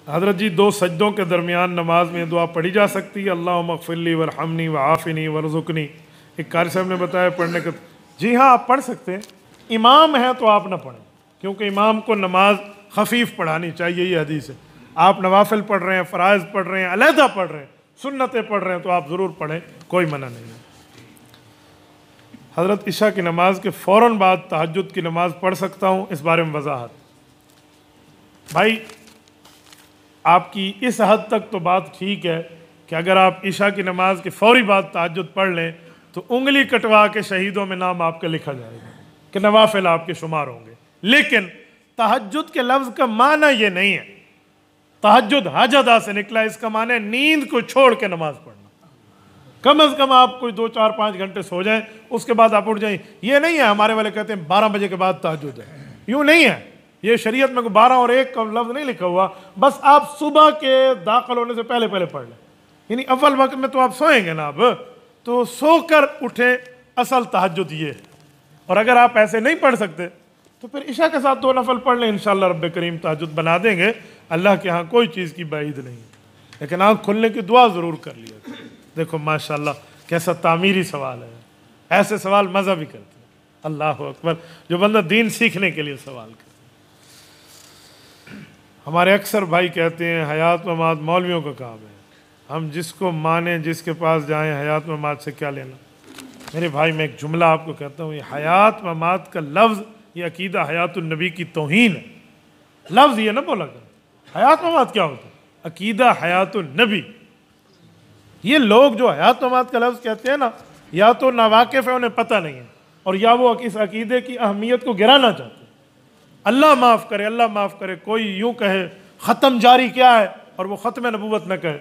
حضرت جی 2 سجدوں کے درمیان نماز میں دعا پڑھی جا سکتی ہے؟ اللہم اغفر لی ورحمنی وعافنی ورزقنی، ایک قاری صاحب نے بتایا پڑھنے کا۔ جی ہاں آپ پڑھ سکتے ہیں، امام ہیں تو آپ نہ پڑھیں، کیونکہ امام کو نماز خفیف پڑھانی چاہیے، یہ حدیث ہے۔ آپ نوافل پڑھ رہے ہیں، فرائض پڑھ رہے ہیں، علیحدہ پڑھ رہے ہیں، سنتیں پڑھ رہے ہیں تو آپ ضرور پڑھیں، کوئی منع نہیں ہے۔ حضرت عشاء کی نماز کے فوراً بعد تہجد کی نماز پڑھ سکتا ہوں؟ اس بارے میں وضاحت۔ بھائی آپ کی اس حد تک تو بات ٹھیک ہے کہ اگر آپ عشاء کی نماز کے فوری بعد تہجد پڑھ لیں تو انگلی کٹوا کے شہیدوں میں نام آپ کا لکھا جائے گا کہ نوافل آپ کے شمار ہوں گے، لیکن تہجد کے لفظ کا معنی یہ نہیں ہے۔ تہجد حج ادا سے نکلا، اس کا معنی ہے نیند کو چھوڑ کے نماز پڑھنا۔ کم از کم آپ کوئی 2 4 5 گھنٹے سو جائیں، اس کے بعد آپ اٹھ جائیں۔ یہ نہیں ہے ہمارے والے کہتے ہیں 12 بجے کے بعد تہجد ہے، یوں نہیں ہے، یہ شریعت میں 12 اور 1 کا لفظ نہیں لکھا ہوا، بس آپ صبح کے داخل ہونے سے پہلے پڑھ لیں، یعنی اول وقت میں تو آپ سوئیں گے نا، اب تو سو کر اٹھیں، اصل تہجد یہ ہے۔ اور اگر آپ ایسے نہیں پڑھ سکتے تو پھر عشاء کے ساتھ 2 نفل پڑھ لیں، انشاءاللہ رب کریم تہجد بنا دیں گے، اللہ کے ہاں کوئی چیز کی بعید نہیں، لیکن آنکھ کھلنے کی دعا ضرور کر لیا۔ دیکھو ماشاءاللہ کیسا تعمیری سوال ہے، ایسے سوال مزہ بھی کرتے ہیں، اللہ اکبر، جو بندہ دین سیکھنے کے لیے سوال کرے۔ ہمارے اکثر بھائی کہتے ہیں حیات ممات مولویوں کا کام ہے، ہم جس کو مانیں، جس کے پاس جائیں، حیات ممات سے کیا لینا؟ میرے بھائی میں ایک جملہ آپ کو کہتا ہوں، یہ حیات ممات کا لفظ یہ عقیدہ حیات النبی کی توہین ہے، لفظ یہ نہ بولا کریں۔ حیات ممات کیا ہوتا ہے؟ عقیدہ حیات النبی۔ یہ لوگ جو حیات ممات کا لفظ کہتے ہیں نا، یا تو ناواقف ہے، انہیں پتہ نہیں ہے، اور یا وہ اس عقیدے کی اہمیت کو گرانا چاہتے ہیں۔ اللہ معاف کرے، اللہ معاف کرے، کوئی یوں کہے ختم جاری کیا ہے اور وہ ختم نبوت نہ کہے،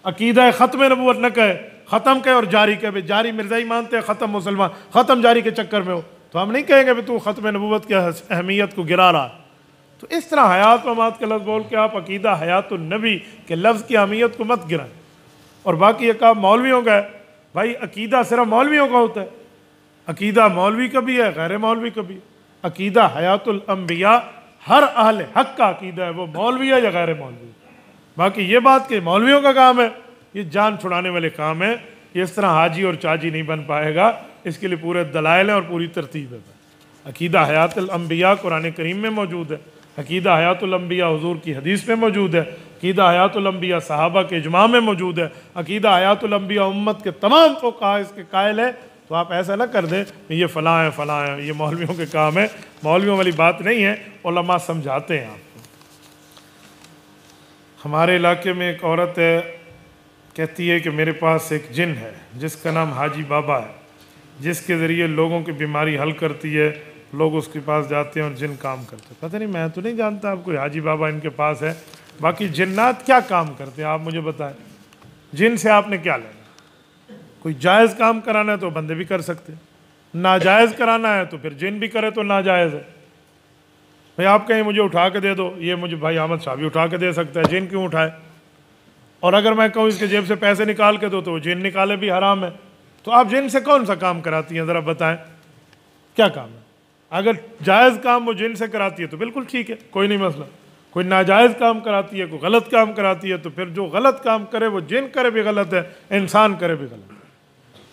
عقیدہ ختم نبوت نہ کہے، ختم کہے اور جاری کہے، جاری مرزائی مانتے ہیں، ختم مسلمان، ختم جاری کے چکر میں ہو، تو ہم نہیں کہیں گے تو ختم نبوت کی اہمیت کو گرا رہا ہے۔ تو اس طرح حیات ممات کا لفظ بول کے آپ عقیدہ حیات النبی کے لفظ کی اہمیت کو مت گرائیں۔ اور باقی یہ کام مولویوں کا ہے، بھائی عقیدہ صرف مولویوں کا ہوتا ہے، عقیدہ مولوی کا بھی ہے، غیر مولوی کا بھی ہے۔ عقیدہ حیات الانبیاء ہر اہل حق کا عقیدہ ہے، وہ مولوی ہے یا غیر مولوی۔ باقی یہ بات کہ مولویوں کا کام ہے، یہ جان چھڑانے والے کام ہے، یہ اس طرح حاجی اور چاجی نہیں بن پائے گا، اس کے لیے پورے دلائل ہیں اور پوری ترتیب ہے۔ عقیدہ حیات الانبیاء قرآن کریم میں موجود ہے، عقیدہ حیات الانبیاء حضور کی حدیث میں موجود ہے، عقیدہ حیات الانبیاء صحابہ کے اجماع میں موجود ہے، عقیدہ حیات الانبیاء امت کے تمام فقہا اس کے قائل ہیں۔ تو آپ ایسا نہ کر دیں کہ یہ فلاں ہیں فلاں ہیں، یہ مولویوں کے کام ہے، مولویوں والی بات نہیں ہے، علماء سمجھاتے ہیں آپ کو۔ ہمارے علاقے میں ایک عورت ہے، کہتی ہے کہ میرے پاس ایک جن ہے جس کا نام حاجی بابا ہے، جس کے ذریعے لوگوں کی بیماری حل کرتی ہے، لوگ اس کے پاس جاتے ہیں اور جن کام کرتے ہیں۔ پتہ نہیں، میں تو نہیں جانتا آپ کوئی حاجی بابا ان کے پاس ہے، باقی جنات کیا کام کرتے ہیں آپ مجھے بتائیں، جن سے آپ نے کیا لینا؟ کوئی جائز کام کرانا ہے تو بندے بھی کر سکتے ہیں، ناجائز کرانا ہے تو پھر جن بھی کرے تو ناجائز ہے۔ بھائی آپ کہیں مجھے اٹھا کے دے دو، یہ مجھے بھائی احمد شاہ بھی اٹھا کے دے سکتا ہے، جن کیوں اٹھائے؟ اور اگر میں کہوں اس کے جیب سے پیسے نکال کے دو تو وہ جن نکالے بھی حرام ہے۔ تو آپ جن سے کون سا کام کراتی ہیں ذرا بتائیں، کیا کام ہے؟ اگر جائز کام وہ جن سے کراتی ہے تو بالکل ٹھیک ہے، کوئی نہیں مسئلہ۔ کوئی ناجائز کام کراتی ہے، کوئی غلط کام کراتی ہے، تو پھر جو غلط کام کرے وہ جن کرے بھی غلط ہے، انسان کرے بھی غلط ہے۔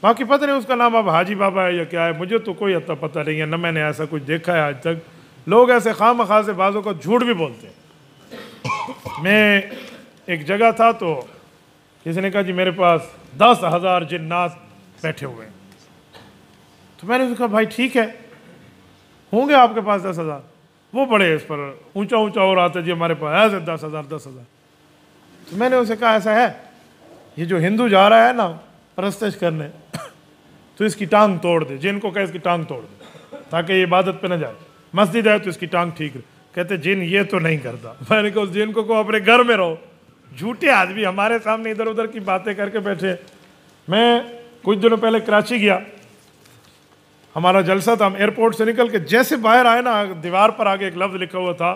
باقی پتہ نہیں اس کا نام اب حاجی بابا ہے یا کیا ہے، مجھے تو کوئی اتا پتہ نہیں ہے، نہ میں نے ایسا کچھ دیکھا ہے آج تک۔ لوگ ایسے خواہ مخواہ سے بعضوں کو جھوٹ بھی بولتے ہیں۔ میں ایک جگہ تھا تو کسی نے کہا جی میرے پاس 10,000 جنات بیٹھے ہوئے ہیں، تو میں نے کہا بھائی ٹھیک ہے، ہوں گے آپ کے پاس 10,000؟ وہ بڑے اس پر اونچا اونچا ہو رہا تھا، جی ہمارے پاس ایسے 10,000۔ تو میں نے اسے کہا ایسا ہے، یہ جو ہندو جا رہا ہے نا پرستش کرنے، تو اس کی ٹانگ توڑ دے، جن کو کہے اس کی ٹانگ توڑ دے تاکہ یہ عبادت پہ نہ جائے، مسجد ہے تو اس کی ٹانگ ٹھیک رہے۔ کہتے جن یہ تو نہیں کرتا۔ میں نے کہا اس جن کو اپنے گھر میں رہو، جھوٹے آدمی ہمارے سامنے ادھر ادھر کی باتیں کر کے بیٹھے۔ میں کچھ دنوں پہلے کراچی گیا، ہمارا جلسہ تھا، ہم ایئرپورٹ سے نکل کے جیسے باہر آئے نا، دیوار پر آگے ایک لفظ لکھا ہوا تھا،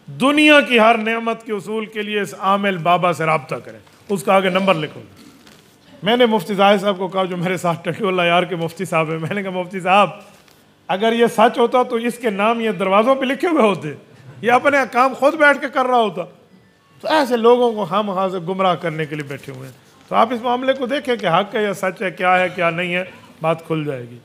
دنیا کی ہر نعمت کے حصول کے لیے اس عامل بابا سے رابطہ کریں، اس کا آگے نمبر لکھو۔ میں نے مفتی زاہد صاحب کو کہا جو میرے ساتھ ٹٹو اللہ یار کے مفتی صاحب ہیں، میں نے کہا مفتی صاحب اگر یہ سچ ہوتا تو اس کے نام یہ دروازوں پہ لکھے ہوئے ہوتے، یہ اپنے کام خود بیٹھ کے کر رہا ہوتا۔ تو ایسے لوگوں کو ہم خواہ سے گمراہ کرنے کے لیے بیٹھے ہوئے ہیں. تو آپ اس معاملے کو دیکھیں کہ حق ہے یا سچ ہے، کیا نہیں ہے، بات کھل جائے گی.